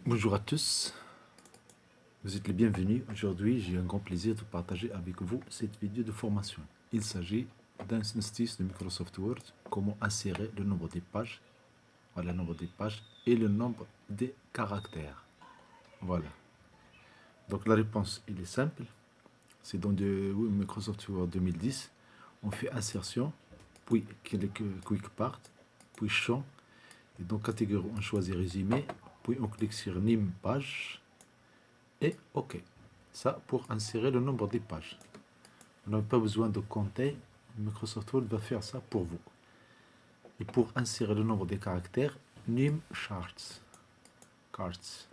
Bonjour à tous, vous êtes les bienvenus. Aujourd'hui, j'ai un grand plaisir de partager avec vous cette vidéo de formation. Il s'agit d'un exercice de Microsoft Word, comment insérer le nombre des pages, voilà, le nombre des pages et le nombre des caractères. Voilà. Donc la réponse, elle est simple. C'est dans Microsoft Word 2010. On fait insertion, puis quick part, puis champ. Et dans catégorie, on choisit résumé, puis on clique sur Name page. Et OK. Ça pour insérer le nombre des pages. On n'a pas besoin de compter. Microsoft Word va faire ça pour vous. Et pour insérer le nombre des caractères, Name Charts. Cards.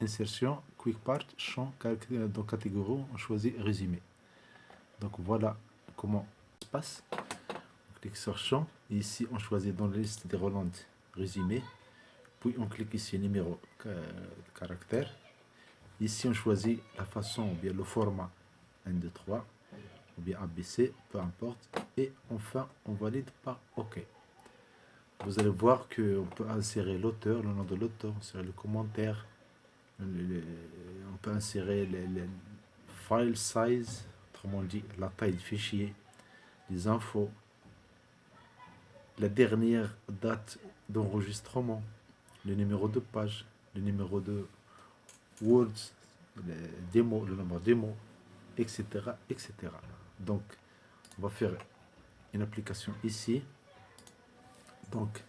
Insertion, Quick Part, champ, dans catégorie, on choisit résumé. Donc voilà comment ça se passe. On clique sur champ. Et ici, on choisit dans la liste des Roland résumé. Puis on clique ici numéro caractère. Ici, on choisit la façon ou bien le format 1, 2, 3 ou bien ABC, peu importe. Et enfin, on valide par OK. Vous allez voir qu'on peut insérer l'auteur, le nom de l'auteur, insérer le commentaire. On peut insérer les file size, autrement dit la taille du fichier, les infos, la dernière date d'enregistrement, le numéro de page, le numéro de words, les démos, le nombre de démos, etc., etc. Donc, on va faire une application ici. Donc,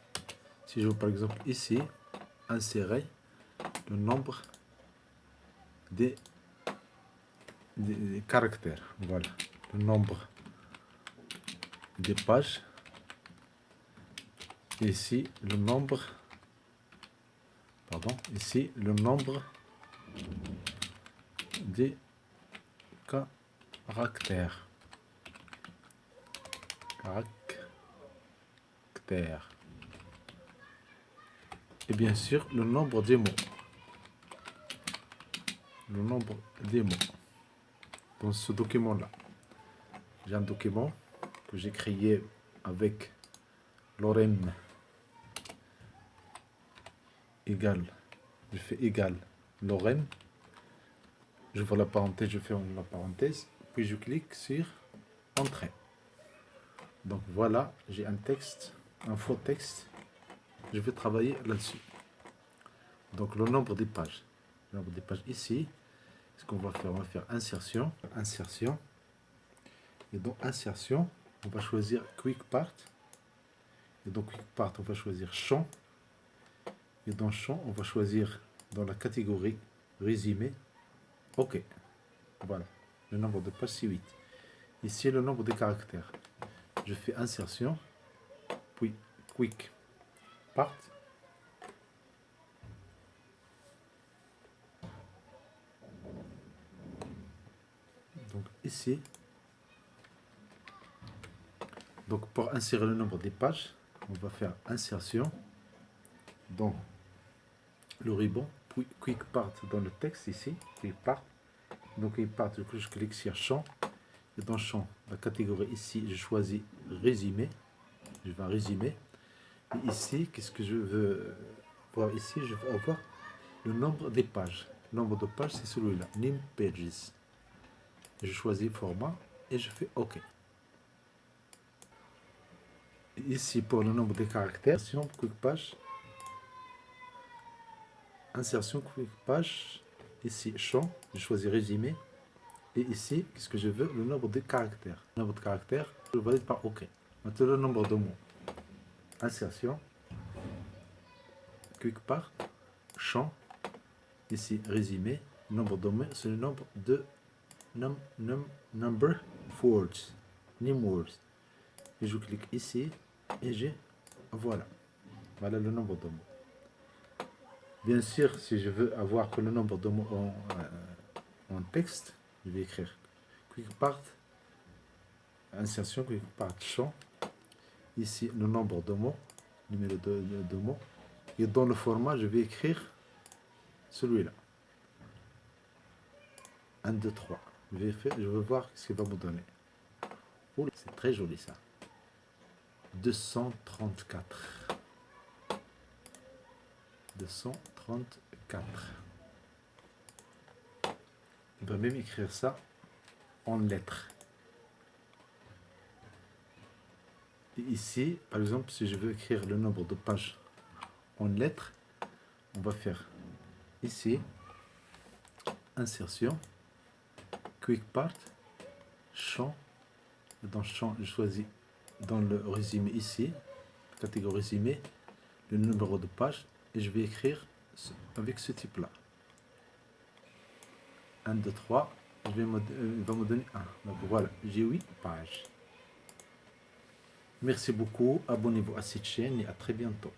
si je veux par exemple ici, insérer le nombre des caractères. Voilà, le nombre des pages. Et ici, le nombre, pardon, ici, le nombre des caractères. Caractères. Et bien sûr, le nombre des mots. Le nombre des mots. Dans ce document-là, j'ai un document que j'ai créé avec lorem égal. Je fais égal lorem. Je vois la parenthèse, je fais la parenthèse, puis je clique sur Entrée. Donc voilà, j'ai un texte, un faux texte. Je vais travailler là-dessus. Donc le nombre des pages. Le nombre des pages ici. Ce qu'on va faire, on va faire insertion. Insertion. Et dans insertion, on va choisir Quick Part. Et dans Quick Part, on va choisir champ. Et dans champ, on va choisir dans la catégorie résumé. OK. Voilà. Le nombre de pages, c'est 8. Ici, le nombre de caractères. Je fais insertion, puis quick part. Donc ici, donc pour insérer le nombre des pages, on va faire insertion dans le ruban, puis quick part dans le texte ici, quick part. Donc quick part, je clique sur champ. Et dans champ, la catégorie ici, je choisis résumé. Je vais résumer. Et ici, qu'est-ce que je veux voir ici? Je veux avoir le nombre des pages. Le nombre de pages, c'est celui-là, name pages. Je choisis format et je fais OK. Et ici, pour le nombre de caractères, insertion, quick page. Insertion, quick page. Ici, champ, je choisis résumé. Et ici, qu'est-ce que je veux? Le nombre de caractères. Le nombre de caractères, je le valide par OK. Maintenant, le nombre de mots. Insertion, quick part, champ, ici, résumé. Nombre de mots, c'est le nombre de number of words. Name words. Et je clique ici et j'ai, voilà. Voilà le nombre de mots. Bien sûr, si je veux avoir que le nombre de mots en texte, je vais écrire quick part, insertion, quick part, champ. Ici, le nombre de mots, numéro de mots. Et dans le format, je vais écrire celui-là. 1, 2, 3. Je vais voir ce qu'il va me donner. Oh, c'est très joli ça. 234. 234. 4. On peut même écrire ça en lettres. Et ici, par exemple, si je veux écrire le nombre de pages en lettres, on va faire ici, insertion, quick part, champ. Dans champ, je choisis dans le résumé ici, catégorie résumé, le numéro de page et je vais écrire avec ce type là. 1, 2, 3, il va me donner 1. Donc voilà, j'ai 8 pages. Merci beaucoup, abonnez-vous à cette chaîne et à très bientôt.